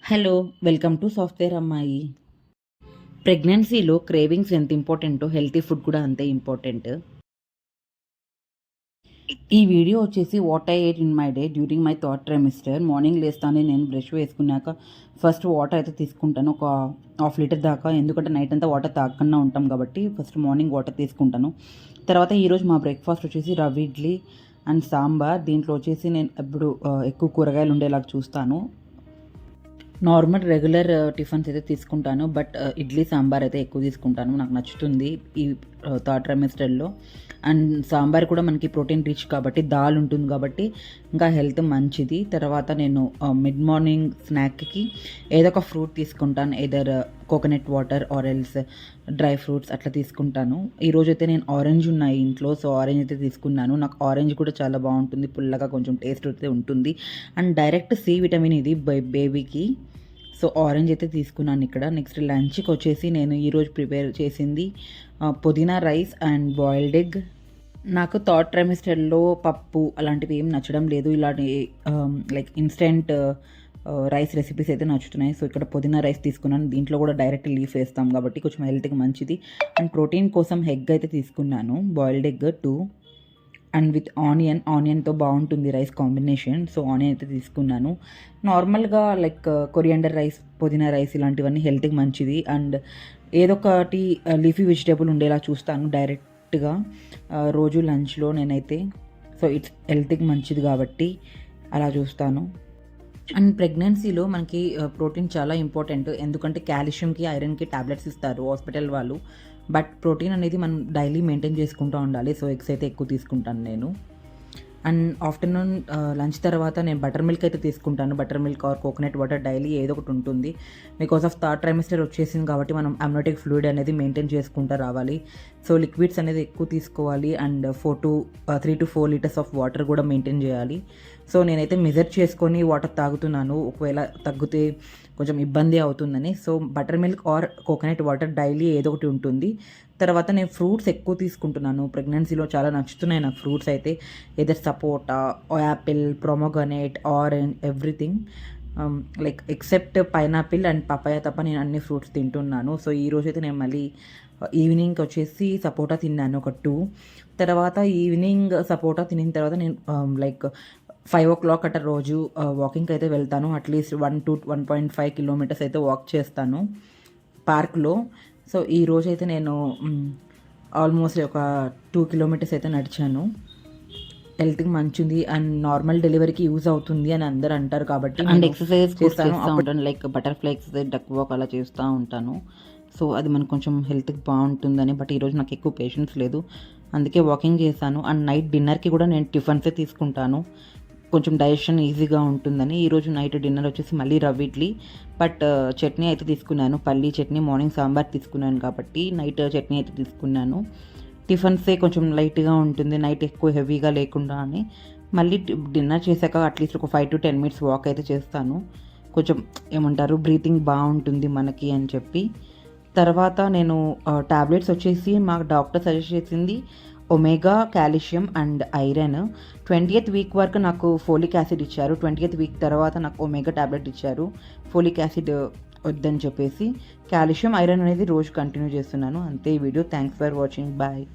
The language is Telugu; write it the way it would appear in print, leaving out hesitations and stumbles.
హలో, వెల్కమ్ టు సాఫ్ట్వేర్ అమ్మాయి. ప్రెగ్నెన్సీలో క్రేవింగ్స్ ఎంత ఇంపార్టెంటో హెల్తీ ఫుడ్ కూడా అంతే ఇంపార్టెంట్. ఈ వీడియో వచ్చేసి what I ate in my day during my third trimester. Morning లేస్తానే నేను బ్రష్ వేసుకున్నాక ఫస్ట్ వాటర్ అయితే తీసుకుంటాను, ఒక హాఫ్ లీటర్ దాకా. ఎందుకంటే నైట్ అంతా వాటర్ తాగకుండా ఉంటాం కాబట్టి ఫస్ట్ మార్నింగ్ వాటర్ తీసుకుంటాను. తర్వాత ఈరోజు మా బ్రేక్ఫాస్ట్ వచ్చేసి రవ్వ ఇడ్లీ అండ్ సాంబార్. దీంట్లో వచ్చేసి నేను ఎప్పుడు ఎక్కువ కూరగాయలు ఉండేలాగా చూస్తాను. నార్మల్ రెగ్యులర్ టిఫిన్స్ అయితే తీసుకుంటాను, బట్ ఇడ్లీ సాంబార్ అయితే ఎక్కువ తీసుకుంటాను, నాకు నచ్చుతుంది ఈ థర్డ్ ట్రైమిస్టర్లో. అండ్ సాంబార్ కూడా మనకి ప్రోటీన్ రిచ్ కాబట్టి, దాల్ ఉంటుంది కాబట్టి ఇంకా హెల్త్ మంచిది. తర్వాత నేను మిడ్ మార్నింగ్ స్నాక్కి ఏదో ఒక ఫ్రూట్ తీసుకుంటాను, either coconut water or else dry fruits అట్లా తీసుకుంటాను. ఈరోజు అయితే నేను ఆరెంజ్ ఉన్నాయి ఇంట్లో, సో ఆరెంజ్ అయితే తీసుకున్నాను. నాకు ఆరెంజ్ కూడా చాలా బాగుంటుంది, పుల్లగా కొంచెం టేస్ట్ అయితే ఉంటుంది. అండ్ డైరెక్ట్ సి విటమిన్ ఇది బేబీకి, సో ఆరెంజ్ అయితే తీసుకున్నాను ఇక్కడ. నెక్స్ట్ లంచ్కి వచ్చేసి నేను ఈరోజు ప్రిపేర్ చేసింది పుదీనా రైస్ అండ్ బాయిల్డ్ ఎగ్. నాకు థర్డ్ ట్రైమిస్టర్లో పప్పు అలాంటివి ఏం నచ్చడం లేదు, ఇలాంటి లైక్ ఇన్స్టెంట్ రైస్ రెసిపీస్ అయితే నచ్చుతున్నాయి. సో ఇక్కడ పుదీనా రైస్ తీసుకున్నాను, దీంట్లో కూడా డైరెక్ట్ లీఫ్ వేస్తాం కాబట్టి కొంచెం హెల్త్కి మంచిది. అండ్ ప్రోటీన్ కోసం ఎగ్ అయితే తీసుకున్నాను, బాయిల్డ్ ఎగ్ 2 అండ్ విత్ ఆనియన్తో బాగుంటుంది రైస్ కాంబినేషన్. సో ఆనియన్ అయితే తీసుకున్నాను. నార్మల్గా లైక్ కొరియాండర్ రైస్, పుదీనా రైస్ ఇలాంటివన్నీ హెల్త్కి మంచిది. అండ్ ఏదో ఒకటి లీఫీ వెజిటేబుల్ ఉండేలా చూస్తాను డైరెక్ట్గా రోజు లంచ్లో నేనైతే. సో ఇట్స్ హెల్త్కి మంచిది కాబట్టి అలా చూస్తాను. అండ్ ప్రెగ్నెన్సీలో మనకి ప్రోటీన్ చాలా ఇంపార్టెంట్, ఎందుకంటే కాల్షియంకి ఐరన్కి టాబ్లెట్స్ ఇస్తారు హాస్పిటల్ వాళ్ళు, బట్ ప్రోటీన్ అనేది మనం డైలీ మెయింటైన్ చేసుకుంటూ ఉండాలి. సో ఎగ్స్ అయితే ఎక్కువ తీసుకుంటాను నేను. అండ్ ఆఫ్టర్నూన్ లంచ్ తర్వాత నేను బటర్ మిల్క్ అయితే తీసుకుంటాను, butter milk are coconut water daily ఏదో ఒకటి ఉంటుంది. బికాస్ ఆఫ్ థర్డ్ ట్రైమిస్టర్ వచ్చేసింది కాబట్టి మనం అమ్నోటిక్ ఫ్లూయిడ్ అనేది మెయింటైన్ చేసుకుంటూ రావాలి. సో లిక్విడ్స్ అనేది ఎక్కువ తీసుకోవాలి. And 3 to 4 litres of water కూడా మెయింటైన్ చేయాలి. సో నేనైతే మెజర్ చేసుకొని వాటర్ తాగుతున్నాను, ఒకవేళ తగ్గితే కొంచెం ఇబ్బంది అవుతుందని. So butter milk are coconut water daily ఏదో ఒకటి ఉంటుంది. తర్వాత నేను ఫ్రూట్స్ ఎక్కువ తీసుకుంటున్నాను, ప్రెగ్నెన్సీలో చాలా నచ్చుతున్నాయి నాకు ఫ్రూట్స్ అయితే. Either sapota, apple, pomegranate, orange, everything like except pineapple and papaya తప్ప నేను అన్ని ఫ్రూట్స్ తింటున్నాను. సో ఈరోజు అయితే నేను మళ్ళీ ఈవినింగ్కి వచ్చేసి సపోటా తిన్నాను ఒక 2. తర్వాత ఈవినింగ్ సపోటా తినిన తర్వాత నేను లైక్ 5 o'clock అట్లా రోజు వాకింగ్కి అయితే వెళ్తాను. అట్లీస్ట్ 1 to 1.5 kilometers అయితే వాక్ చేస్తాను పార్క్లో. సో ఈ రోజు అయితే నేను ఆల్మోస్ట్ ఒక 2 kilometers అయితే నడిచాను. హెల్త్కి మంచిది అండ్ నార్మల్ డెలివరీకి యూజ్ అవుతుంది అని అందరు అంటారు కాబట్టి. అండ్ ఎక్సర్సైజ్ చేస్తాను ఉంటాను, like butterfly exercise, duck walk అలా చేస్తూ ఉంటాను. సో అది మనకు కొంచెం హెల్త్కి బాగుంటుందని. బట్ ఈరోజు నాకు ఎక్కువ పేషెన్స్ లేదు, అందుకే వాకింగ్ చేశాను. అండ్ నైట్ డిన్నర్కి కూడా నేను టిఫిన్సే తీసుకుంటాను, కొంచెం డైజెషన్ ఈజీగా ఉంటుందని. ఈరోజు నైట్ డిన్నర్ వచ్చేసి మళ్ళీ రవ్వ ఇడ్లీ, బట్ చట్నీ అయితే తీసుకున్నాను, పల్లీ చట్నీ. మార్నింగ్ సాంబార్ తీసుకున్నాను కాబట్టి నైట్ చట్నీ అయితే తీసుకున్నాను. టిఫిన్సే కొంచెం లైట్గా ఉంటుంది, నైట్ ఎక్కువ హెవీగా లేకుండా అని. మళ్ళీ డిన్నర్ చేశాక అట్లీస్ట్ ఒక 5 to 10 minutes వాక్ అయితే చేస్తాను, కొంచెం ఏమంటారు బ్రీతింగ్ బాగుంటుంది మనకి అని చెప్పి. తర్వాత నేను టాబ్లెట్స్ వచ్చేసి మాకు డాక్టర్ సజెస్ట్ చేసింది omega, calcium and iron. 20th week వరకు నాకు ఫోలిక్ యాసిడ్ ఇచ్చారు, 20th వీక్ తర్వాత నాకు ఒమేగా టాబ్లెట్ ఇచ్చారు, ఫోలిక్ యాసిడ్ వద్దని చెప్పేసి. కాల్షియం, ఐరన్ అనేది రోజు కంటిన్యూ చేస్తున్నాను. అంతే ఈ వీడియో. Thanks for watching, bye.